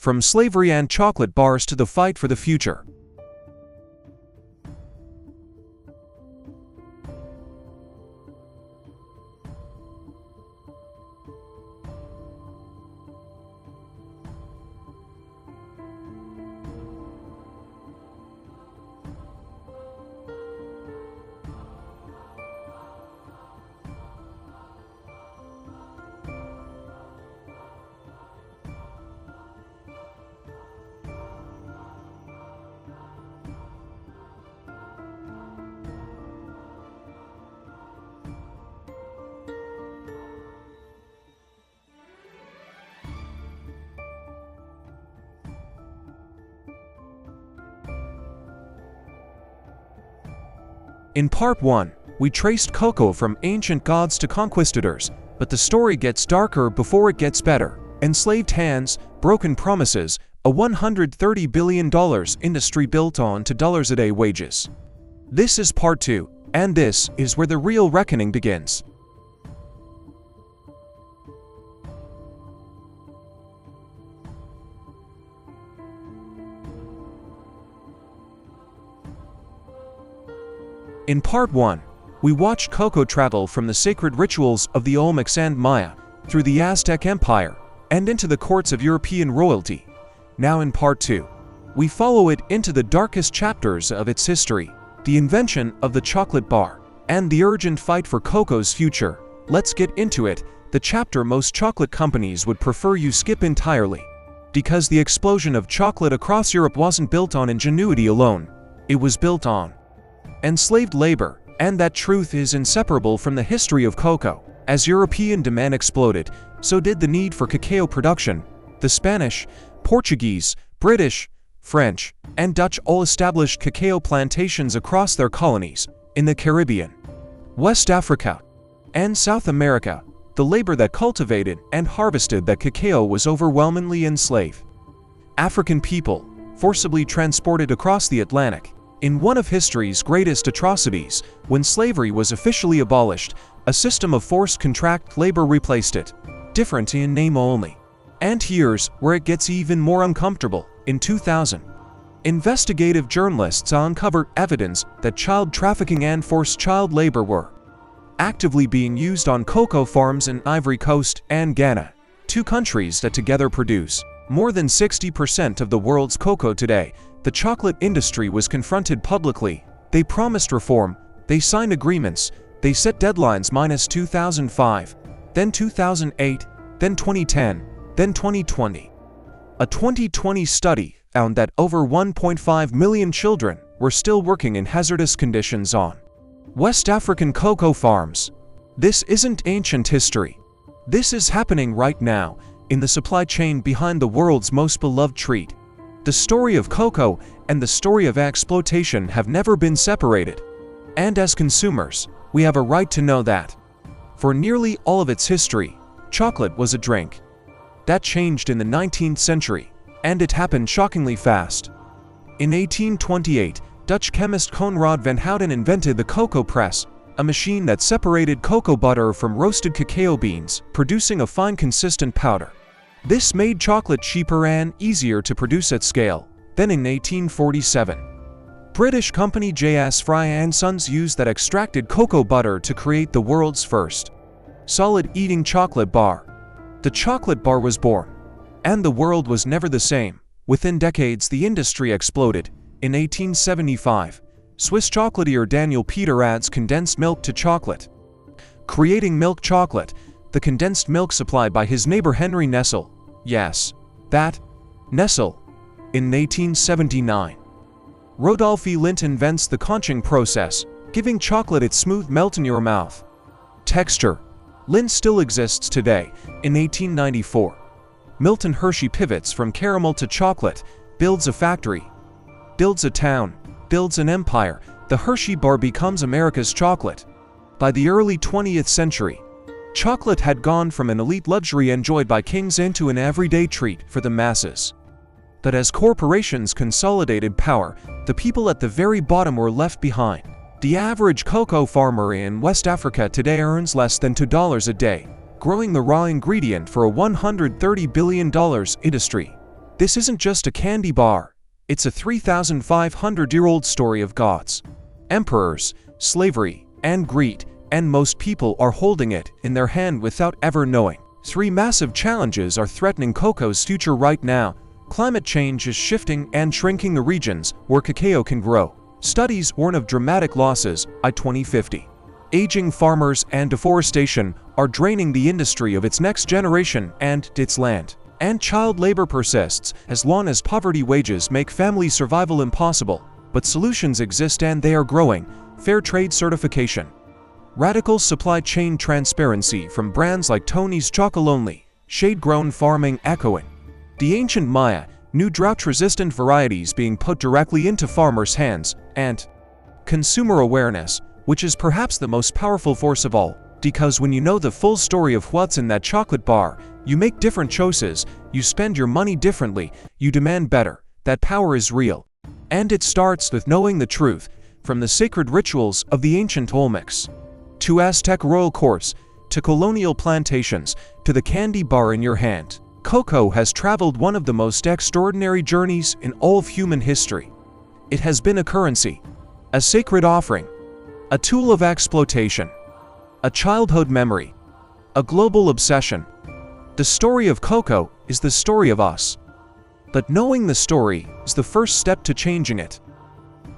from slavery and chocolate bars to the fight for the future. In part 1, we traced cocoa from ancient gods to conquistadors, but the story gets darker before it gets better. Enslaved hands, broken promises, a $130 billion industry built on to $a day wages. This is part 2, and this is where the real reckoning begins. In part 1, we watched cocoa travel from the sacred rituals of the Olmecs and Maya, through the Aztec Empire, and into the courts of European royalty. Now in part 2, we follow it into the darkest chapters of its history, the invention of the chocolate bar, and the urgent fight for cocoa's future. Let's get into it, the chapter most chocolate companies would prefer you skip entirely. Because the explosion of chocolate across Europe wasn't built on ingenuity alone, it was built on enslaved labor, and that truth is inseparable from the history of cocoa. As European demand exploded, so did the need for cacao production. The Spanish, Portuguese, British, French, and Dutch all established cacao plantations across their colonies, in the Caribbean, West Africa, and South America. The labor that cultivated and harvested that cacao was overwhelmingly enslaved. African people, forcibly transported across the Atlantic. In one of history's greatest atrocities, when slavery was officially abolished, a system of forced contract labor replaced it, different in name only. And here's where it gets even more uncomfortable. In 2000, investigative journalists uncovered evidence that child trafficking and forced child labor were actively being used on cocoa farms in Ivory Coast and Ghana, two countries that together produce more than 60% of the world's cocoa today. The chocolate industry was confronted publicly. They promised reform, they signed agreements, they set deadlines minus 2005, then 2008, then 2010, then 2020. A 2020 study found that over 1.5 million children were still working in hazardous conditions on West African cocoa farms. This isn't ancient history. This is happening right now, in the supply chain behind the world's most beloved treat. The story of cocoa and the story of exploitation have never been separated. And as consumers, we have a right to know that. For nearly all of its history, chocolate was a drink. That changed in the 19th century, and it happened shockingly fast. In 1828, Dutch chemist Conrad van Houten invented the cocoa press, a machine that separated cocoa butter from roasted cacao beans, producing a fine consistent powder. This made chocolate cheaper and easier to produce at scale. Then in 1847, British company J.S. Fry & Sons used that extracted cocoa butter to create the world's first solid-eating chocolate bar. The chocolate bar was born, and the world was never the same. Within decades, the industry exploded. In 1875, Swiss chocolatier Daniel Peter adds condensed milk to chocolate, creating milk chocolate, the condensed milk supplied by his neighbor Henry Nestlé. Yes, that Nestlé. In 1879, Rodolphe Lindt invents the conching process, giving chocolate its smooth melt-in-your-mouth texture. Lindt still exists today. In 1894, Milton Hershey pivots from caramel to chocolate, builds a factory, builds a town, builds an empire. The Hershey bar becomes America's chocolate. By the early 20th century, chocolate had gone from an elite luxury enjoyed by kings into an everyday treat for the masses. But as corporations consolidated power, the people at the very bottom were left behind. The average cocoa farmer in West Africa today earns less than $2 a day, growing the raw ingredient for a $130 billion industry. This isn't just a candy bar. It's a 3,500-year-old story of gods, emperors, slavery, and greed, and most people are holding it in their hand without ever knowing. 3 massive challenges are threatening cocoa's future right now. Climate change is shifting and shrinking the regions where cacao can grow. Studies warn of dramatic losses by 2050. Aging farmers and deforestation are draining the industry of its next generation and its land. And child labor persists as long as poverty wages make family survival impossible. But solutions exist and they are growing. Fair trade certification. Radical supply chain transparency from brands like Tony's Chocolonely, shade-grown farming echoing. The ancient Maya, new drought-resistant varieties being put directly into farmers' hands, and consumer awareness, which is perhaps the most powerful force of all, because when you know the full story of what's in that chocolate bar, you make different choices, you spend your money differently, you demand better. That power is real. And it starts with knowing the truth, from the sacred rituals of the ancient Olmecs, to Aztec royal courts, to colonial plantations, to the candy bar in your hand. Cocoa has traveled one of the most extraordinary journeys in all of human history. It has been a currency, a sacred offering, a tool of exploitation, a childhood memory, a global obsession. The story of cocoa is the story of us. But knowing the story is the first step to changing it.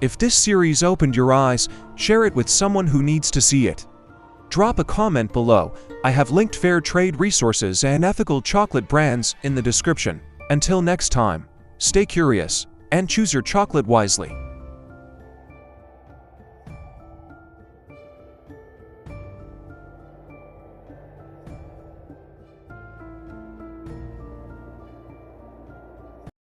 If this series opened your eyes, share it with someone who needs to see it. Drop a comment below. I have linked fair trade resources and ethical chocolate brands in the description. Until next time, stay curious and choose your chocolate wisely.